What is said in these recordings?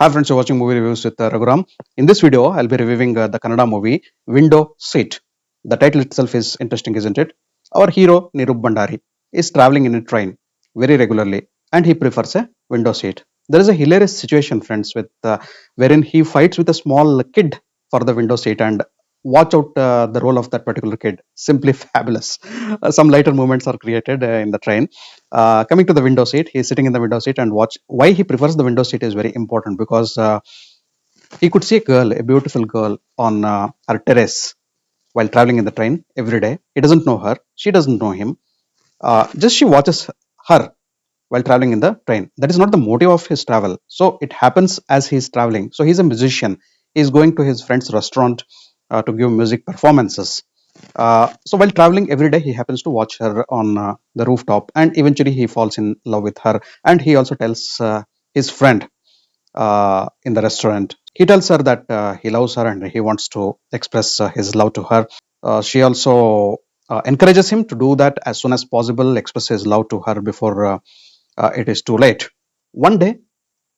Hi friends, you're watching movie reviews with Raghuram. In this video, I'll be reviewing the Kannada movie Window Seat. The title itself is interesting, isn't it? Our hero NirupBhandari is traveling in a train very regularly, and he prefers a window seat. There is a hilarious situation, friends, with wherein he fights with a small kid for the window seat, and watch out the role of that particular kid. Simply fabulous. Some lighter moments are created in the train. Coming to the window seat, he is sitting in the window seat and watch. Why he prefers the window seat is very important because he could see a girl, a beautiful girl, on her terrace while traveling in the train every day. He doesn't know her, she doesn't know him. Just she watches her while traveling in the train. That is not the motive of his travel. So it happens as he's traveling. So he's a musician. He's going to his friend's restaurant to give music performances. So while traveling every day, he happens to watch her on the rooftop, and eventually he falls in love with her. And he also tells his friend in the restaurant. He tells her that he loves her and he wants to express his love to her. She also encourages him to do that as soon as possible, express his love to her before it is too late. One day,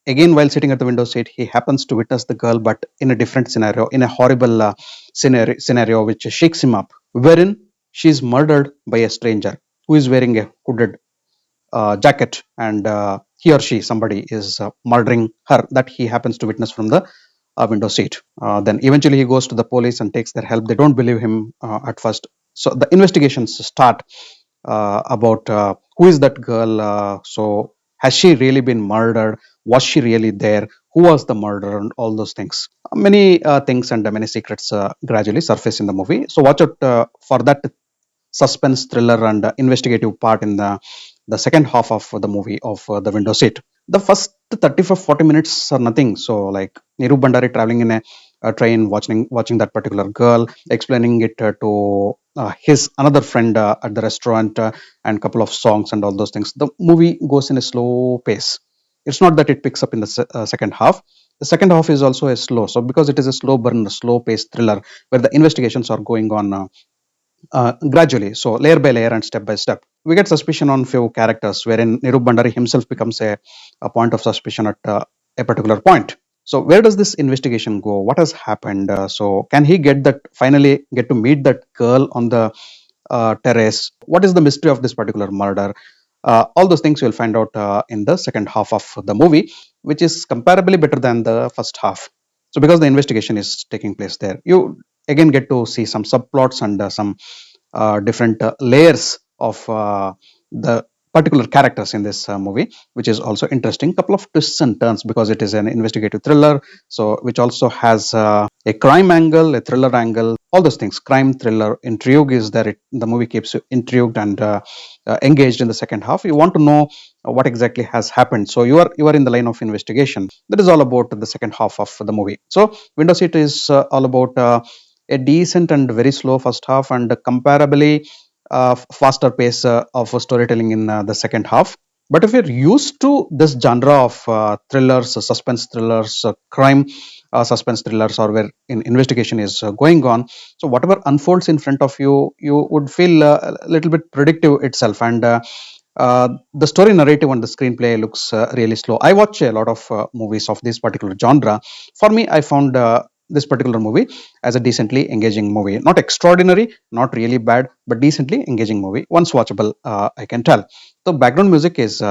again, while sitting at the window seat, he happens to witness the girl, but in a different scenario, in a horrible scenario which shakes him up, wherein she is murdered by a stranger who is wearing a hooded jacket, and he or she, somebody, is murdering her that he happens to witness from the window seat. Then eventually he goes to the police and takes their help. They don't believe him at first. So the investigations start about who is that girl. So has she really been murdered? Was she really there? Who was the murderer? And all those things. Many things and many secrets gradually surface in the movie. So watch out for that suspense, thriller, and investigative part in the second half of the movie of the window seat. The first 35-40 minutes are nothing. So like Niru Bandari traveling in a train, watching that particular girl, explaining it to his another friend at the restaurant, and couple of songs and all those things. The movie goes in a slow pace. It's not that it picks up in the second half. The second half is also a slow. So because it is a slow burn, a slow pace thriller where the investigations are going on gradually, so layer by layer and step by step. We get suspicion on few characters, wherein Nirup Bandari himself becomes a point of suspicion at a particular point. So where does this investigation go? What has happened? So can he finally get to meet that girl on the terrace? What is the mystery of this particular murder? All those things you'll find out in the second half of the movie, which is comparably better than the first half. So because the investigation is taking place there, you again get to see some subplots and some different layers of the particular characters in this movie, which is also interesting. Couple of twists and turns because it is an investigative thriller, so which also has a crime angle, a thriller angle, all those things. Crime, thriller, intrigue is there. The movie keeps you intrigued and engaged in the second half. You want to know what exactly has happened, so you are in the line of investigation. That is all about the second half of the movie. So window seat is all about a decent and very slow first half, and comparably faster pace of storytelling in the second half. But if you're used to this genre of thrillers, suspense thrillers, crime suspense thrillers, or where investigation is going on, so whatever unfolds in front of you, you would feel a little bit predictive itself, and the story narrative and the screenplay looks really slow. I watch a lot of movies of this particular genre. For me, I found this particular movie as a decently engaging movie. Not extraordinary, not really bad, but decently engaging movie. Once watchable, I can tell. The background music is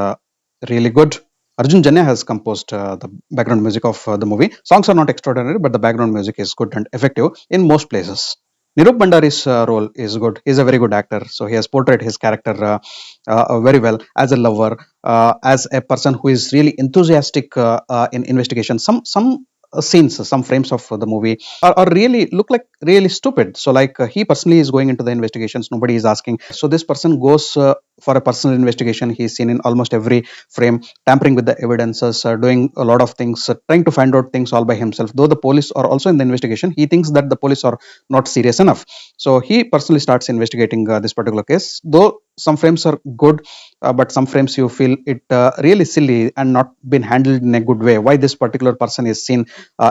really good. Arjun Janya has composed the background music of the movie. Songs are not extraordinary, but the background music is good and effective in most places. Nirup Bandari's role is good. He's a very good actor, so he has portrayed his character very well as a lover, as a person who is really enthusiastic in investigation. Some scenes, some frames of the movie are really look like really stupid. So like he personally is going into the investigations. Nobody is asking. So this person goes for a personal investigation. He's seen in almost every frame, tampering with the evidences, doing a lot of things, trying to find out things all by himself. Though the police are also in the investigation, he thinks that the police are not serious enough. So he personally starts investigating this particular case. Though some frames are good, but some frames you feel it really silly and not been handled in a good way. Why this particular person is seen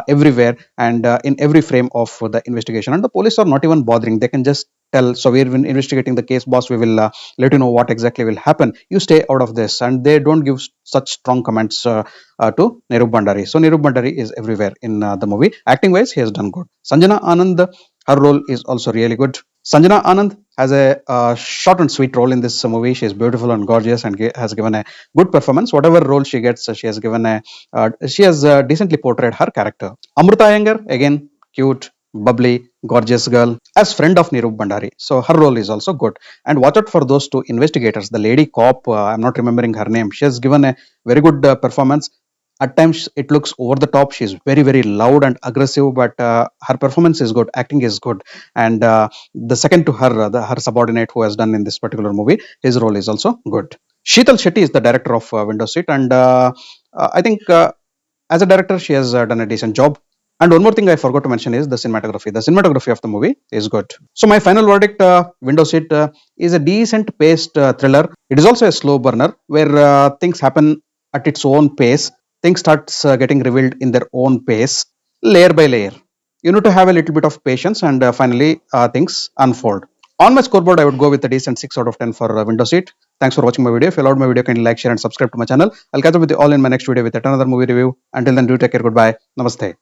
everywhere and in every frame of the investigation, and the police are not even bothering. They can just tell, so we're investigating the case, boss, we will let you know what exactly will happen, you stay out of this. And they don't give such strong comments to NirupBhandari. So NirupBhandari is everywhere in the movie. Acting wise, he has done good. Sanjana Anand, her role is also really good. Sanjana Anand has a short and sweet role in this movie. She is beautiful and gorgeous and has given a good performance. Whatever role she gets, she has given a she has decently portrayed her character. AmruthaIyengar, again, cute, bubbly, gorgeous girl, as friend of NirupBhandari. So her role is also good. And watch out for those two investigators. The lady cop, I'm not remembering her name. She has given a very good performance. At times it looks over the top. She's very, very loud and aggressive, but her performance is good. Acting is good. And the second to her, her subordinate who has done in this particular movie, his role is also good. SheetalShetty is the director of Window Seat, and I think as a director, she has done a decent job. And one more thing I forgot to mention is the cinematography. The cinematography of the movie is good. So my final verdict, Window Seat, is a decent paced thriller. It is also a slow burner where things happen at its own pace. Things starts getting revealed in their own pace, layer by layer. You need to have a little bit of patience, and finally things unfold. On my scoreboard, I would go with a decent 6 out of 10 for Window Seat. Thanks for watching my video. If you loved my video, kindly like, share, and subscribe to my channel. I'll catch up with you all in my next video with yet another movie review. Until then, do take care. Goodbye. Namaste.